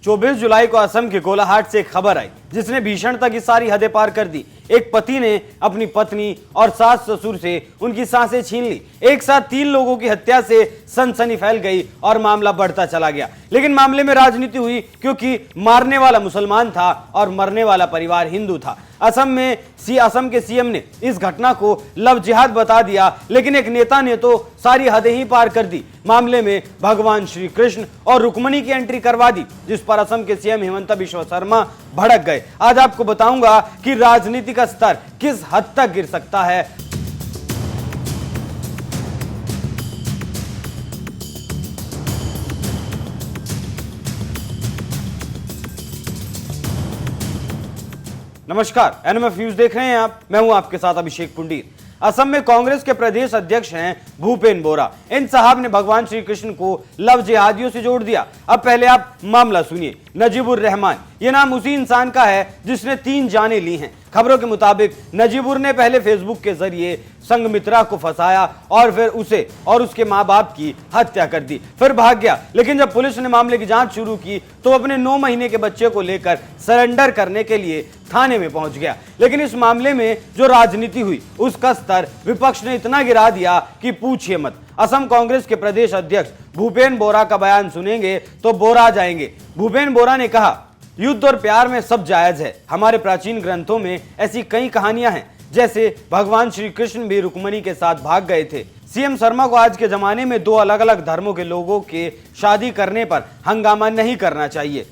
24 जुलाई को असम के गोलाहाट से एक खबर आई जिसने भीषणता की सारी हदें पार कर दी। एक पति ने अपनी पत्नी और सास ससुर से उनकी सांसें छीन ली। एक साथ 3 लोगों की हत्या से सनसनी फैल गई और मामला बढ़ता चला गया। लेकिन मामले में राजनीति हुई क्योंकि मारने वाला मुसलमान था और मरने वाला परिवार हिंदू था। असम के सीएम ने इस घटना को लव जिहाद बता दिया, लेकिन एक नेता ने तो सारी हदें ही पार कर दी। मामले में भगवान श्री कृष्ण और रुक्मणी की एंट्री करवा दी, जिस पर असम के सीएम हिमंता बिस्वा शर्मा भड़क गए। आज आपको बताऊंगा कि राजनीति का स्तर किस हद तक गिर सकता है। नमस्कार, एनएमएफ न्यूज देख रहे हैं आप। मैं हूं आपके साथ अभिषेक पुंडीर। असम में कांग्रेस के प्रदेश अध्यक्ष हैं भूपेन बोरा। इन साहब ने भगवान श्री कृष्ण को लव जिहादियों से जोड़ दिया। अब पहले आप मामला सुनिए। नजीबुर रहमान, ये नाम उसी इंसान का है जिसने 3 जानें ली हैं। खबरों के मुताबिक नजीबुर ने पहले फेसबुक के जरिए संगमित्रा को फंसाया और फिर उसे और उसके मां बाप की हत्या कर दी, फिर भाग गया। लेकिन जब पुलिस ने मामले की जांच शुरू की तो अपने 9 महीने के बच्चे को लेकर सरेंडर करने के लिए थाने में पहुंच गया। लेकिन इस मामले में जो राजनीति हुई उसका स्तर विपक्ष ने इतना गिरा दिया कि पूछिए मत। असम कांग्रेस के प्रदेश अध्यक्ष भूपेन बोरा का बयान सुनेंगे तो बोरा जाएंगे। भूपेन बोरा ने कहा, युद्ध और प्यार में सब जायज है। हमारे प्राचीन ग्रंथों में ऐसी कई कहानियां हैं, जैसे भगवान श्री कृष्ण भी रुक्मणी के साथ भाग गए थे। सीएम शर्मा को आज के जमाने में 2 अलग अलग धर्मों के लोगों के शादी करने पर हंगामा नहीं करना चाहिए।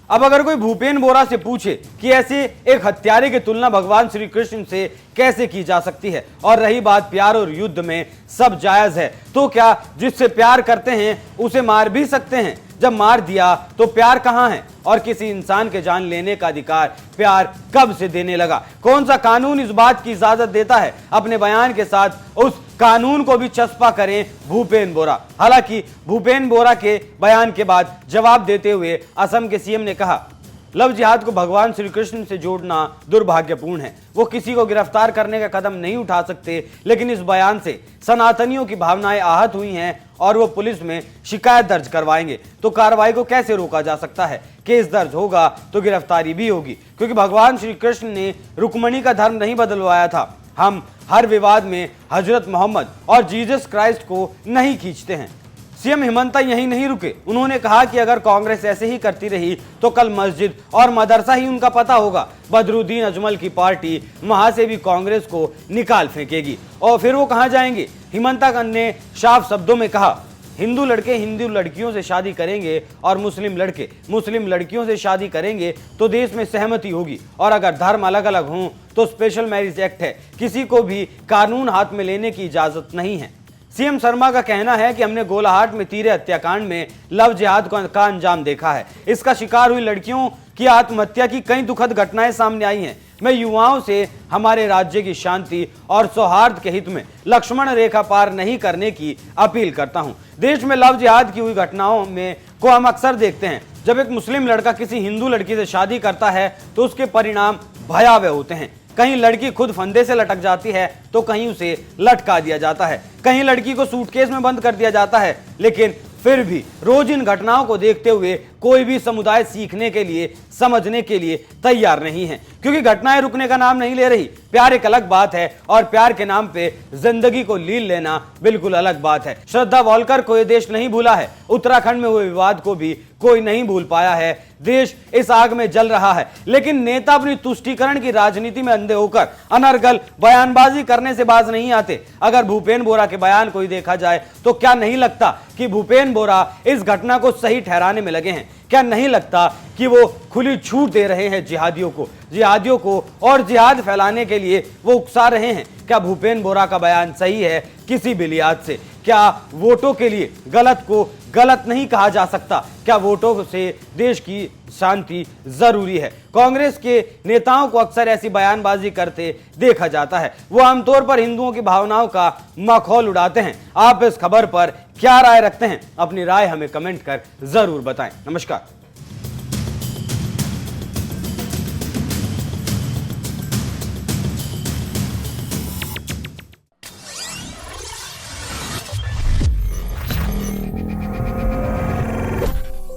अब अगर कोई भूपेन बोरा से पूछे कि ऐसे एक हत्यारे की तुलना भगवान श्री कृष्ण से कैसे की जा सकती है, और रही बात प्यार और युद्ध में सब जायज है, तो क्या जिससे प्यार करते हैं उसे मार भी सकते हैं? जब मार दिया तो प्यार कहां है? और किसी इंसान के जान लेने का अधिकार प्यार कब से देने लगा? कौन सा कानून इस बात की इजाजत देता है? अपने बयान के साथ उस कानून को भी चस्पा करें भूपेन बोरा। हालांकि भूपेन बोरा के बयान के बाद जवाब देते हुए असम के सीएम ने कहा, लव जिहाद को भगवान श्री कृष्ण से जोड़ना दुर्भाग्यपूर्ण है। वो किसी को गिरफ्तार करने का कदम नहीं उठा सकते, लेकिन इस बयान से सनातनियों की भावनाएं आहत हुई हैं और वो पुलिस में शिकायत दर्ज करवाएंगे। तो कार्रवाई को कैसे रोका जा सकता है? केस दर्ज होगा तो गिरफ्तारी भी होगी, क्योंकि भगवान श्री कृष्ण ने रुक्मणी का धर्म नहीं बदलवाया था। हम हर विवाद में हजरत मोहम्मद और जीसस क्राइस्ट को नहीं खींचते हैं। सीएम हिमंता यहीं नहीं रुके। उन्होंने कहा कि अगर कांग्रेस ऐसे ही करती रही तो कल मस्जिद और मदरसा ही उनका पता होगा। बदरुद्दीन अजमल की पार्टी वहां से भी कांग्रेस को निकाल फेंकेगी और फिर वो कहां जाएंगे? हिमंता ने साफ शब्दों में कहा, हिंदू लड़के हिंदू लड़कियों से शादी करेंगे और मुस्लिम लड़के मुस्लिम लड़कियों से शादी करेंगे तो देश में सहमति होगी। और अगर धर्म अलग अलग हों तो स्पेशल मैरिज एक्ट है, किसी को भी कानून हाथ में लेने की इजाजत नहीं है। सीएम शर्मा का कहना है कि हमने गोलाहाट में तीरे हत्याकांड में लव जिहाद का अंजाम देखा है। इसका शिकार हुई लड़कियों की आत्महत्या की कई दुखद घटनाएं सामने आई हैं। मैं युवाओं से हमारे राज्य की शांति और सौहार्द के हित में लक्ष्मण रेखा पार नहीं करने की अपील करता हूं। देश में लव जिहाद की हुई घटनाओं में को हम अक्सर देखते हैं। जब एक मुस्लिम लड़का किसी हिंदू लड़की से शादी करता है तो उसके परिणाम भयावह होते हैं। कहीं लड़की खुद फंदे से लटक जाती है तो कहीं उसे लटका दिया जाता है, कहीं लड़की को सूटकेस में बंद कर दिया जाता है। लेकिन फिर भी रोज इन घटनाओं को देखते हुए कोई भी समुदाय सीखने के लिए, समझने के लिए तैयार नहीं है, क्योंकि घटनाएं रुकने का नाम नहीं ले रही। प्यार एक अलग बात है और प्यार के नाम पे जिंदगी को लील लेना बिल्कुल अलग बात है। श्रद्धा वॉलकर को यह देश नहीं भूला है। उत्तराखंड में हुए विवाद को भी कोई नहीं भूल पाया है। देश इस आग में जल रहा है, लेकिन नेता अपनी तुष्टीकरण की राजनीति में अंधे होकर अनर्गल बयानबाजी करने से बाज नहीं आते। अगर भूपेन बोरा के बयान को ही देखा जाए तो क्या नहीं लगता कि भूपेन बोरा इस घटना को सही ठहराने में लगे हैं? क्या नहीं लगता कि वो खुली छूट दे रहे हैं जिहादियों को और जिहाद फैलाने के लिए वो उकसा रहे हैं? क्या भूपेन बोरा का बयान सही है किसी भी लिहाज से? क्या वोटों के लिए गलत को गलत नहीं कहा जा सकता? क्या वोटों से देश की शांति जरूरी है? कांग्रेस के नेताओं को अक्सर ऐसी बयानबाजी करते देखा जाता है। वो आमतौर पर हिंदुओं की भावनाओं का मखौल उड़ाते हैं। आप इस खबर पर क्या राय रखते हैं? अपनी राय हमें कमेंट कर जरूर बताएं। नमस्कार।